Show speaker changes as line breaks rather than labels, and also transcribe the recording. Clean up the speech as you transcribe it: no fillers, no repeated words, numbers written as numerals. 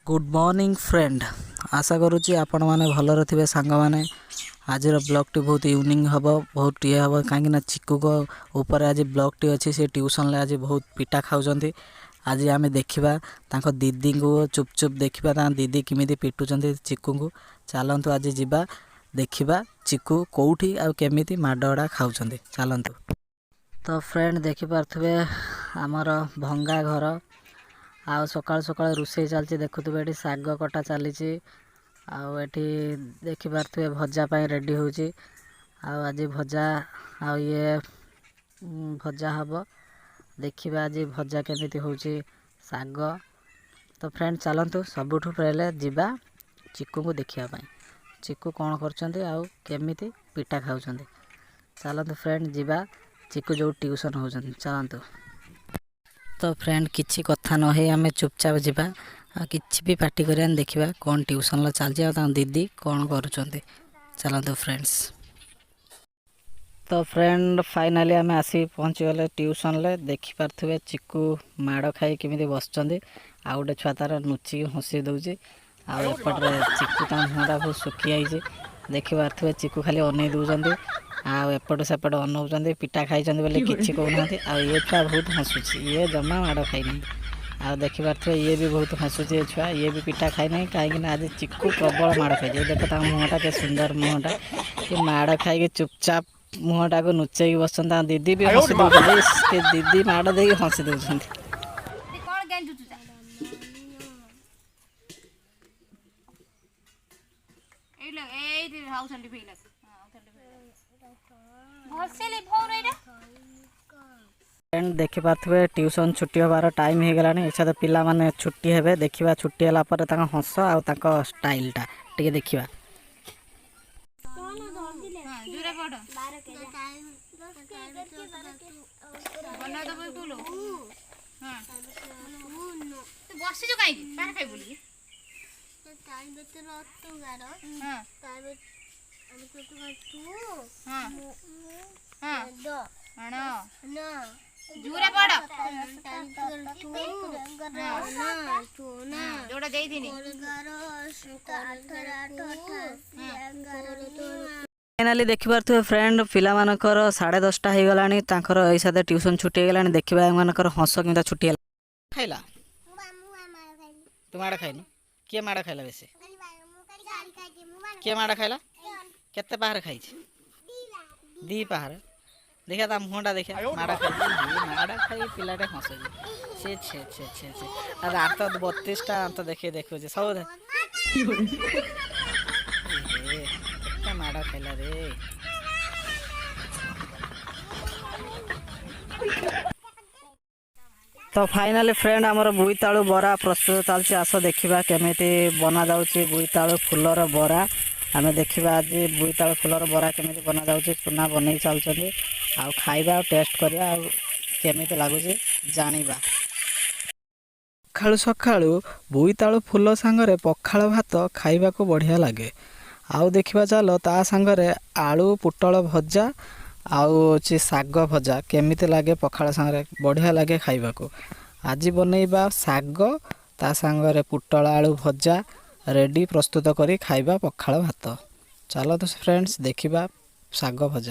Good morning friend. आशा करुच्ची आपण मैंने भलर थे सांग मैंने आज ब्लॉग टी बहुत यूनिक हम बहुत ये हम कहीं चिकू को ऊपर आज ब्लॉग टी अच्छी से ट्यूशन ले आज बहुत पिटा खाऊँ। आज आम देखा दीदी को चुप देखा दीदी किमी पिटुंट चिकू को। चलतु आज जावा देखा चिकू कौटी आमी माड़गड़ा खाऊँ। चलतु तो फ्रेंड देखिपे आमर भंगा घर आउ सकाल सकाल रोषे चलती देखुवे ये शाग कटा चली आठी देखिपे भजापी रेडी हो आज भजा ये भजा हम देखा आज भजा केमी हो शाग। तो फ्रेंड चलतु सबुठ पहले जीवा चिकू को देखापी चिकू कौन करमी पिटा खाऊँ। चलतु फ्रेंड जीवा चिकू जो ट्यूशन हो चलतु। तो फ्रेंड किसी कथा न है आम चुपचाप जावा कि भी पार्टी कर देखा कौन ट्यूशन चलती दीदी कौन करुँच। चलतु फ्रेंड्स। तो फ्रेंड फाइनाली आम आसी पहुँची गले ट्यूशन ले देखिपे चिकू माड़ खाई केमी बस आ गए छुआ तार नुचिक हसी दौर आपटे चिकू मुहटा बहुत सुखी आई देखिपे चिकू खाली अनै दौरान आएपट सेपट अनाऊँ पिटा खाई बोले किसी कहना ये छुआ बहुत हसुची ये जमा माड़ खाई ना आ देखिपे ये भी बहुत हसुची छुआ ये भी पिटा खाई ना कहीं आज चिकू प्रबल माड़ खाई देख मुहटा के सुंदर मुहटा कि माड़ खाई चुपचाप मुहटा को नुचे बस दीदी भी हसी दे दीदी माड़ दे हसी दौरान। देखिपे ट्यूशन छुट्टी हबार टाइम हो गला इच्छा पिला माने छुट्टी हेबे देखा छुट्टी है हस आ स्टाइलटा टे देखा। फाइनाली देखिपे फ्रेंड पिला मानकर 10:30 हो गला ऐसा ट्यूशन छुट्टी हो गला देखा एमर हस कि छुट्टी खाइला तू माड़ खाइन किए माड़ खाइला बेसी किए माड़ खाइला केते पहाड़ खाई दी पहाड़ देखा मुहटा देखा माड़ खाई पिलाटे हस छे छे छे छे छे अरे 32टा आंत देखे देखो सब माड़ खाइला रे। तो फाइनाली फ्रेंड आमर बोईतालु बरा प्रस्तुत चलती आस देखा केमी बना जाऊँगी बोईतालु फुलर बरा आम देखा आज बोईतालु फुलर बरा केमी बना जाऊँगी चूना बन चलते आ खाइबा टेस्ट करिया केमी लगुच जानिबा। सकाळु सकाळु बोईतालु फुल सांगरे पखाळ भात खाइबा को बढ़िया लगे आउ देखा चल ता सांगरे आलू पुटल भजा आउे शाग भजा केमी लगे पखाळ सांगरे बढ़िया लगे खाइबा को। आज बनैबा शाग ता सांगरे पुटल आलू भजा रेडी प्रस्तुत करी खाइबा पखाळ भात। चलो तो फ्रेंड्स देखिबा शाग भजा।